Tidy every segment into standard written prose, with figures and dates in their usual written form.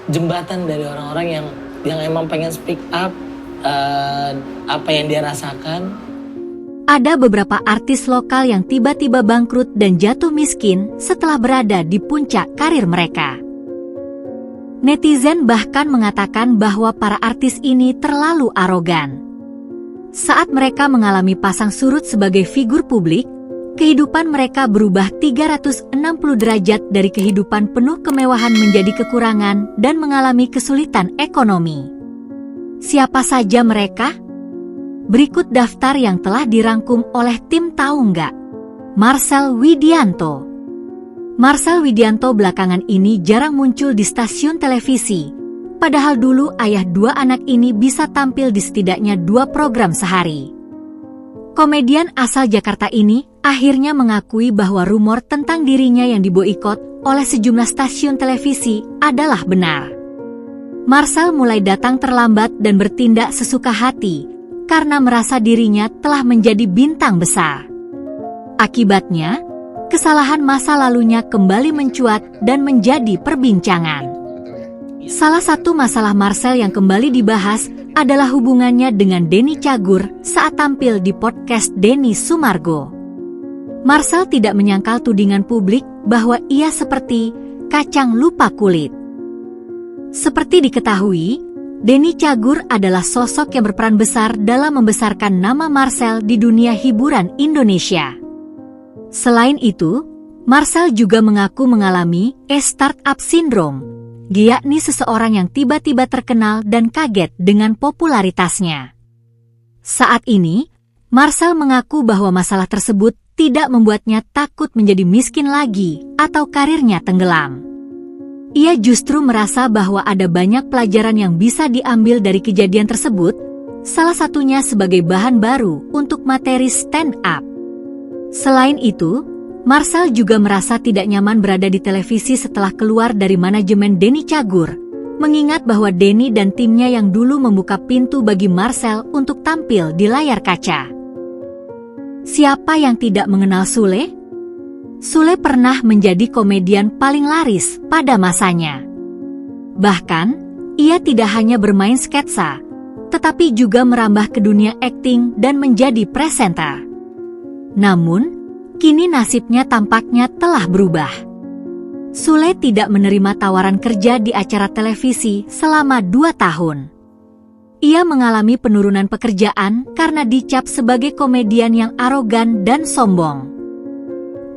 jembatan dari orang-orang yang emang pengen speak up apa yang dia rasakan. Ada beberapa artis lokal yang tiba-tiba bangkrut dan jatuh miskin setelah berada di puncak karir mereka. Netizen bahkan mengatakan bahwa para artis ini terlalu arogan. Saat mereka mengalami pasang surut sebagai figur publik, kehidupan mereka berubah 360 derajat dari kehidupan penuh kemewahan menjadi kekurangan dan mengalami kesulitan ekonomi. Siapa saja mereka? Berikut daftar yang telah dirangkum oleh tim Tahu Nggak. Marcel Widianto. Marcel Widianto belakangan ini jarang muncul di stasiun televisi. Padahal dulu ayah dua anak ini bisa tampil di setidaknya 2 program sehari. Komedian asal Jakarta ini akhirnya mengakui bahwa rumor tentang dirinya yang diboikot oleh sejumlah stasiun televisi adalah benar. Marcel mulai datang terlambat dan bertindak sesuka hati karena merasa dirinya telah menjadi bintang besar. Akibatnya, kesalahan masa lalunya kembali mencuat dan menjadi perbincangan. Salah satu masalah Marcel yang kembali dibahas adalah hubungannya dengan Denny Cagur saat tampil di podcast Denny Sumargo. Marcel tidak menyangkal tudingan publik bahwa ia seperti kacang lupa kulit. Seperti diketahui, Denny Cagur adalah sosok yang berperan besar dalam membesarkan nama Marcel di dunia hiburan Indonesia. Selain itu, Marcel juga mengaku mengalami startup syndrome, yakni seseorang yang tiba-tiba terkenal dan kaget dengan popularitasnya. Saat ini, Marcel mengaku bahwa masalah tersebut tidak membuatnya takut menjadi miskin lagi atau karirnya tenggelam. Ia justru merasa bahwa ada banyak pelajaran yang bisa diambil dari kejadian tersebut, salah satunya sebagai bahan baru untuk materi stand-up. Selain itu, Marcel juga merasa tidak nyaman berada di televisi setelah keluar dari manajemen Denny Cagur, mengingat bahwa Denny dan timnya yang dulu membuka pintu bagi Marcel untuk tampil di layar kaca. Siapa yang tidak mengenal Sule? Sule pernah menjadi komedian paling laris pada masanya. Bahkan, ia tidak hanya bermain sketsa, tetapi juga merambah ke dunia akting dan menjadi presenter. Namun, kini nasibnya tampaknya telah berubah. Sule tidak menerima tawaran kerja di acara televisi selama 2 tahun. Ia mengalami penurunan pekerjaan karena dicap sebagai komedian yang arogan dan sombong.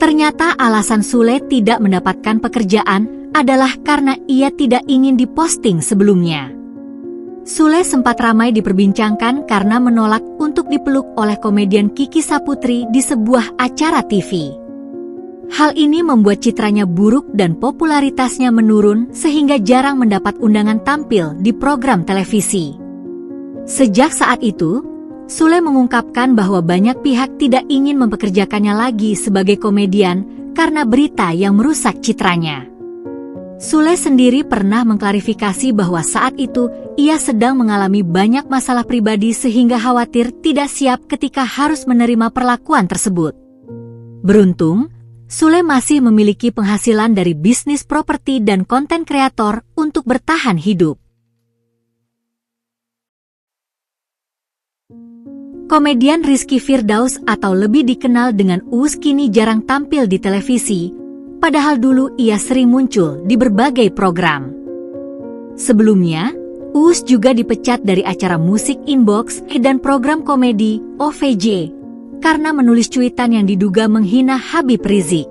Ternyata alasan Sule tidak mendapatkan pekerjaan adalah karena ia tidak ingin diposting sebelumnya. Sule sempat ramai diperbincangkan karena menolak untuk dipeluk oleh komedian Kiki Saputri di sebuah acara TV. Hal ini membuat citranya buruk dan popularitasnya menurun sehingga jarang mendapat undangan tampil di program televisi. Sejak saat itu, Sule mengungkapkan bahwa banyak pihak tidak ingin mempekerjakannya lagi sebagai komedian karena berita yang merusak citranya. Sule sendiri pernah mengklarifikasi bahwa saat itu ia sedang mengalami banyak masalah pribadi sehingga khawatir tidak siap ketika harus menerima perlakuan tersebut. Beruntung, Sule masih memiliki penghasilan dari bisnis properti dan konten kreator untuk bertahan hidup. Komedian Rizky Firdaus atau lebih dikenal dengan Uus kini jarang tampil di televisi, padahal dulu ia sering muncul di berbagai program. Sebelumnya, Uus juga dipecat dari acara musik Inbox dan program komedi OVJ karena menulis cuitan yang diduga menghina Habib Rizik.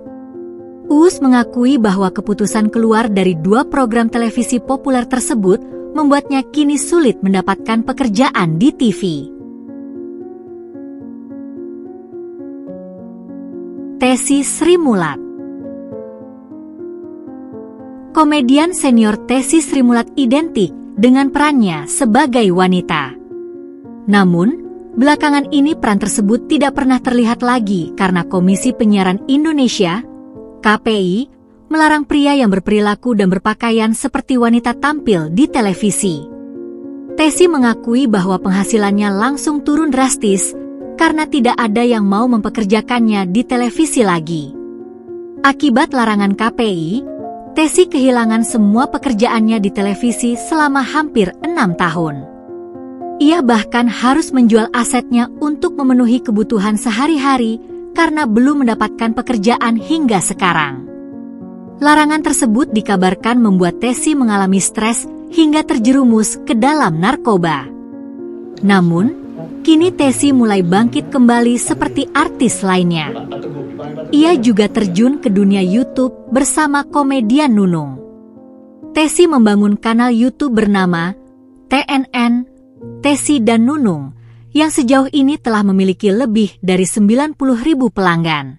Uus mengakui bahwa keputusan keluar dari 2 program televisi populer tersebut membuatnya kini sulit mendapatkan pekerjaan di TV. Tessy Srimulat. Komedian senior Tessy Srimulat identik dengan perannya sebagai wanita. Namun, belakangan ini peran tersebut tidak pernah terlihat lagi karena Komisi Penyiaran Indonesia, KPI, melarang pria yang berperilaku dan berpakaian seperti wanita tampil di televisi. Tessy mengakui bahwa penghasilannya langsung turun drastis karena tidak ada yang mau mempekerjakannya di televisi lagi. Akibat larangan KPI, Tessy kehilangan semua pekerjaannya di televisi selama hampir 6 tahun. Ia bahkan harus menjual asetnya untuk memenuhi kebutuhan sehari-hari karena belum mendapatkan pekerjaan hingga sekarang. Larangan tersebut dikabarkan membuat Tessy mengalami stres hingga terjerumus ke dalam narkoba. Namun, kini Tessy mulai bangkit kembali seperti artis lainnya. Ia juga terjun ke dunia YouTube bersama komedian Nunung. Tessy membangun kanal YouTube bernama TNN, Tessy dan Nunung, yang sejauh ini telah memiliki lebih dari 90.000 pelanggan.